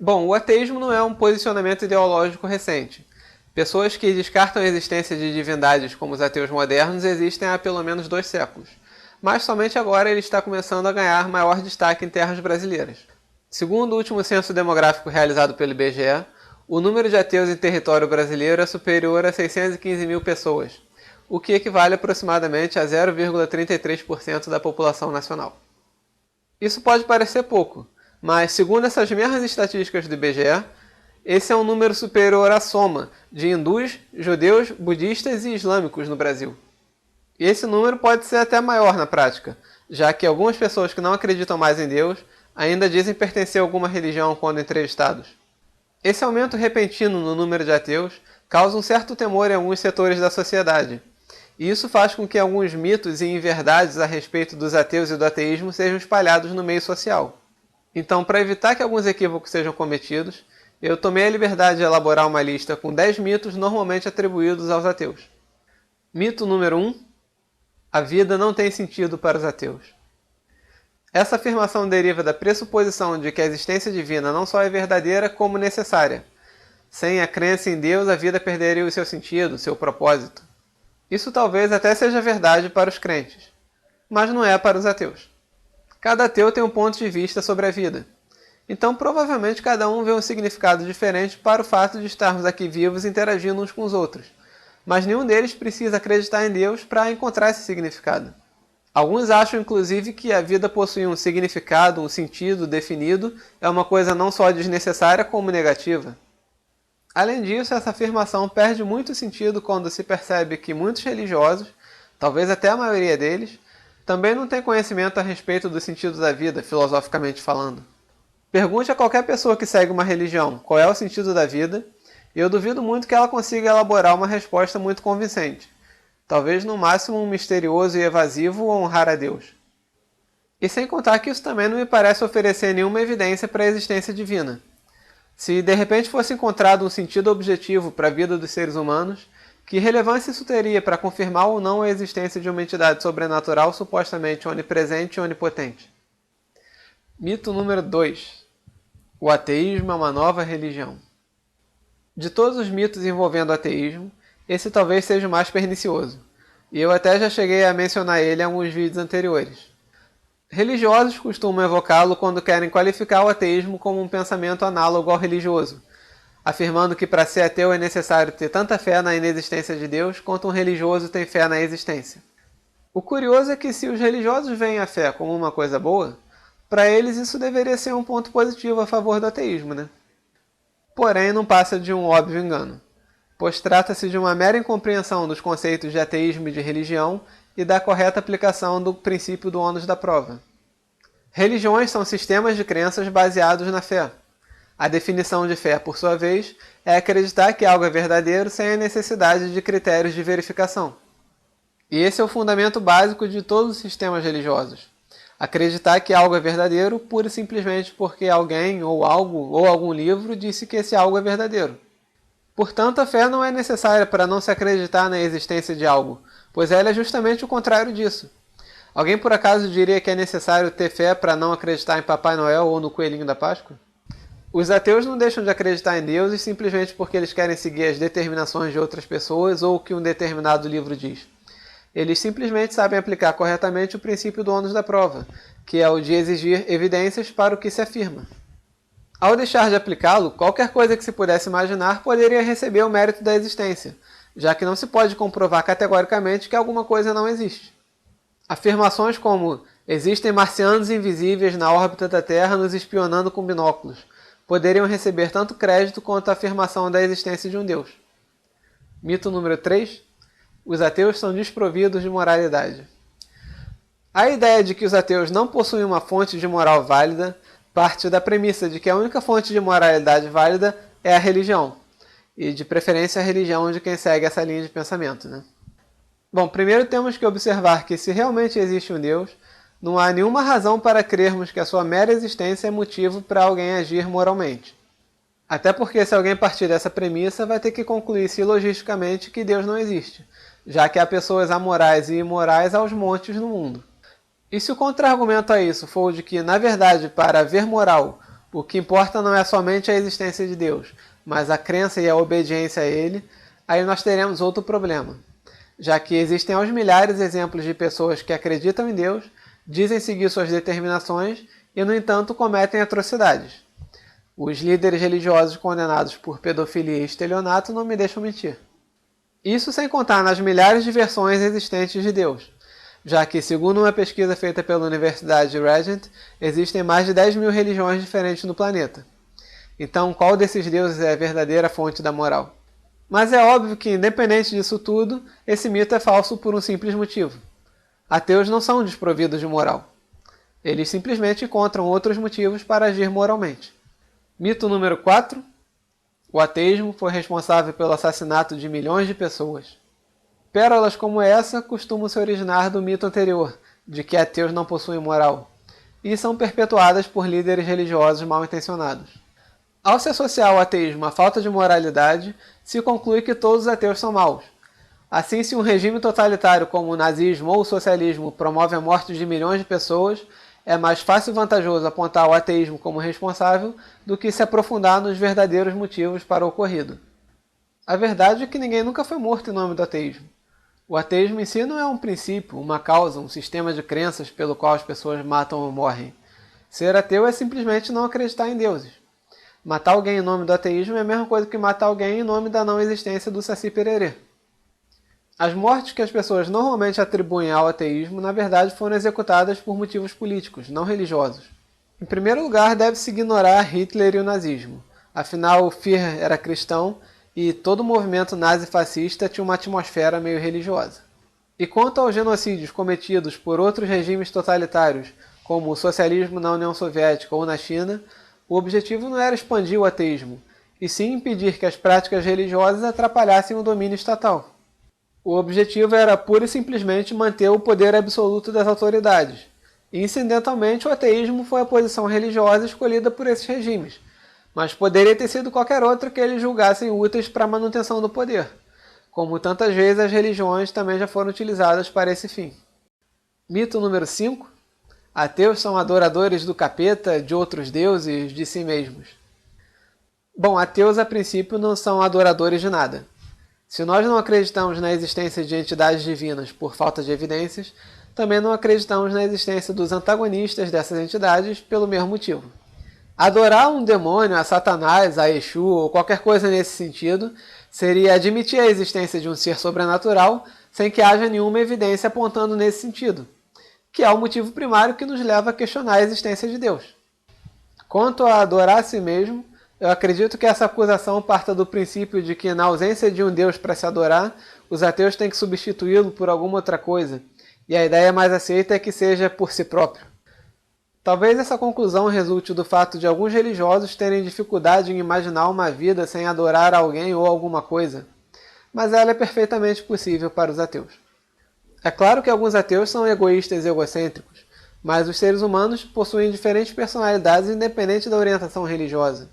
Bom, o ateísmo não é um posicionamento ideológico recente. Pessoas que descartam a existência de divindades como os ateus modernos existem há pelo menos 2 séculos. Mas somente agora ele está começando a ganhar maior destaque em terras brasileiras. Segundo o último censo demográfico realizado pelo IBGE, o número de ateus em território brasileiro é superior a 615 mil pessoas, o que equivale aproximadamente a 0,33% da população nacional. Isso pode parecer pouco, mas segundo essas mesmas estatísticas do IBGE, esse é um número superior à soma de hindus, judeus, budistas e islâmicos no Brasil. E esse número pode ser até maior na prática, já que algumas pessoas que não acreditam mais em Deus ainda dizem pertencer a alguma religião quando entrevistados. Esse aumento repentino no número de ateus causa um certo temor em alguns setores da sociedade, e isso faz com que alguns mitos e inverdades a respeito dos ateus e do ateísmo sejam espalhados no meio social. Então, para evitar que alguns equívocos sejam cometidos, eu tomei a liberdade de elaborar uma lista com 10 mitos normalmente atribuídos aos ateus. Mito número 1. A vida não tem sentido para os ateus. Essa afirmação deriva da pressuposição de que a existência divina não só é verdadeira, como necessária. Sem a crença em Deus, a vida perderia o seu sentido, seu propósito. Isso talvez até seja verdade para os crentes, mas não é para os ateus. Cada ateu tem um ponto de vista sobre a vida. Então, provavelmente, cada um vê um significado diferente para o fato de estarmos aqui vivos interagindo uns com os outros. Mas nenhum deles precisa acreditar em Deus para encontrar esse significado. Alguns acham, inclusive, que a vida possui um significado, um sentido definido, é uma coisa não só desnecessária como negativa. Além disso, essa afirmação perde muito sentido quando se percebe que muitos religiosos, talvez até a maioria deles, também não têm conhecimento a respeito do sentido da vida, filosoficamente falando. Pergunte a qualquer pessoa que segue uma religião qual é o sentido da vida, e eu duvido muito que ela consiga elaborar uma resposta muito convincente. Talvez no máximo um misterioso e evasivo honrar a Deus. E sem contar que isso também não me parece oferecer nenhuma evidência para a existência divina. Se de repente fosse encontrado um sentido objetivo para a vida dos seres humanos, que relevância isso teria para confirmar ou não a existência de uma entidade sobrenatural supostamente onipresente e onipotente? Mito número 2. O ateísmo é uma nova religião. De todos os mitos envolvendo o ateísmo, esse talvez seja o mais pernicioso, e eu até já cheguei a mencionar ele em alguns vídeos anteriores. Religiosos costumam evocá-lo quando querem qualificar o ateísmo como um pensamento análogo ao religioso, afirmando que para ser ateu é necessário ter tanta fé na inexistência de Deus quanto um religioso tem fé na existência. O curioso é que se os religiosos veem a fé como uma coisa boa, para eles isso deveria ser um ponto positivo a favor do ateísmo, né? Porém, não passa de um óbvio engano, pois trata-se de uma mera incompreensão dos conceitos de ateísmo e de religião e da correta aplicação do princípio do ônus da prova. Religiões são sistemas de crenças baseados na fé. A definição de fé, por sua vez, é acreditar que algo é verdadeiro sem a necessidade de critérios de verificação. E esse é o fundamento básico de todos os sistemas religiosos. Acreditar que algo é verdadeiro pura e simplesmente porque alguém, ou algo, ou algum livro disse que esse algo é verdadeiro. Portanto, a fé não é necessária para não se acreditar na existência de algo, pois ela é justamente o contrário disso. Alguém por acaso diria que é necessário ter fé para não acreditar em Papai Noel ou no Coelhinho da Páscoa? Os ateus não deixam de acreditar em deuses simplesmente porque eles querem seguir as determinações de outras pessoas ou o que um determinado livro diz. Eles simplesmente sabem aplicar corretamente o princípio do ônus da prova, que é o de exigir evidências para o que se afirma. Ao deixar de aplicá-lo, qualquer coisa que se pudesse imaginar poderia receber o mérito da existência, já que não se pode comprovar categoricamente que alguma coisa não existe. Afirmações como existem marcianos invisíveis na órbita da Terra nos espionando com binóculos poderiam receber tanto crédito quanto a afirmação da existência de um Deus. Mito número 3. Os ateus são desprovidos de moralidade. A ideia de que os ateus não possuem uma fonte de moral válida parte da premissa de que a única fonte de moralidade válida é a religião, e de preferência a religião de quem segue essa linha de pensamento, né? Bom, primeiro temos que observar que se realmente existe um Deus, não há nenhuma razão para crermos que a sua mera existência é motivo para alguém agir moralmente. Até porque se alguém partir dessa premissa, vai ter que concluir silogisticamente que Deus não existe, já que há pessoas amorais e imorais aos montes no mundo. E se o contra-argumento a isso for o de que, na verdade, para haver moral, o que importa não é somente a existência de Deus, mas a crença e a obediência a Ele, aí nós teremos outro problema, já que existem aos milhares exemplos de pessoas que acreditam em Deus, dizem seguir suas determinações e, no entanto, cometem atrocidades. Os líderes religiosos condenados por pedofilia e estelionato não me deixam mentir. Isso sem contar nas milhares de versões existentes de Deus, já que, segundo uma pesquisa feita pela Universidade Regent, existem mais de 10 mil religiões diferentes no planeta. Então, qual desses deuses é a verdadeira fonte da moral? Mas é óbvio que, independente disso tudo, esse mito é falso por um simples motivo. Ateus não são desprovidos de moral. Eles simplesmente encontram outros motivos para agir moralmente. Mito número 4. O ateísmo foi responsável pelo assassinato de milhões de pessoas. Pérolas como essa costumam se originar do mito anterior, de que ateus não possuem moral, e são perpetuadas por líderes religiosos mal intencionados. Ao se associar o ateísmo à falta de moralidade, se conclui que todos os ateus são maus. Assim, se um regime totalitário como o nazismo ou o socialismo promove a morte de milhões de pessoas, é mais fácil e vantajoso apontar o ateísmo como responsável do que se aprofundar nos verdadeiros motivos para o ocorrido. A verdade é que ninguém nunca foi morto em nome do ateísmo. O ateísmo em si não é um princípio, uma causa, um sistema de crenças pelo qual as pessoas matam ou morrem. Ser ateu é simplesmente não acreditar em deuses. Matar alguém em nome do ateísmo é a mesma coisa que matar alguém em nome da não existência do Saci Pererê. As mortes que as pessoas normalmente atribuem ao ateísmo, na verdade, foram executadas por motivos políticos, não religiosos. Em primeiro lugar, deve-se ignorar Hitler e o nazismo. Afinal, Führer era cristão e todo o movimento nazi-fascista tinha uma atmosfera meio religiosa. E quanto aos genocídios cometidos por outros regimes totalitários, como o socialismo na União Soviética ou na China, o objetivo não era expandir o ateísmo, e sim impedir que as práticas religiosas atrapalhassem o domínio estatal. O objetivo era pura e simplesmente manter o poder absoluto das autoridades. E, incidentalmente, o ateísmo foi a posição religiosa escolhida por esses regimes, mas poderia ter sido qualquer outra que eles julgassem úteis para a manutenção do poder, como tantas vezes as religiões também já foram utilizadas para esse fim. Mito número 5. Ateus são adoradores do capeta, de outros deuses, de si mesmos. Bom, ateus a princípio não são adoradores de nada. Se nós não acreditamos na existência de entidades divinas por falta de evidências, também não acreditamos na existência dos antagonistas dessas entidades pelo mesmo motivo. Adorar um demônio, a Satanás, a Exu ou qualquer coisa nesse sentido seria admitir a existência de um ser sobrenatural sem que haja nenhuma evidência apontando nesse sentido, que é o motivo primário que nos leva a questionar a existência de Deus. Quanto a adorar a si mesmo, eu acredito que essa acusação parta do princípio de que, na ausência de um Deus para se adorar, os ateus têm que substituí-lo por alguma outra coisa, e a ideia mais aceita é que seja por si próprio. Talvez essa conclusão resulte do fato de alguns religiosos terem dificuldade em imaginar uma vida sem adorar alguém ou alguma coisa, mas ela é perfeitamente possível para os ateus. É claro que alguns ateus são egoístas e egocêntricos, mas os seres humanos possuem diferentes personalidades independente da orientação religiosa.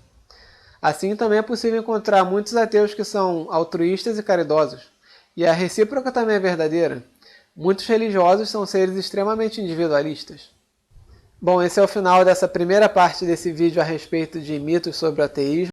Assim, também é possível encontrar muitos ateus que são altruístas e caridosos. E a recíproca também é verdadeira. Muitos religiosos são seres extremamente individualistas. Bom, esse é o final dessa primeira parte desse vídeo a respeito de mitos sobre o ateísmo.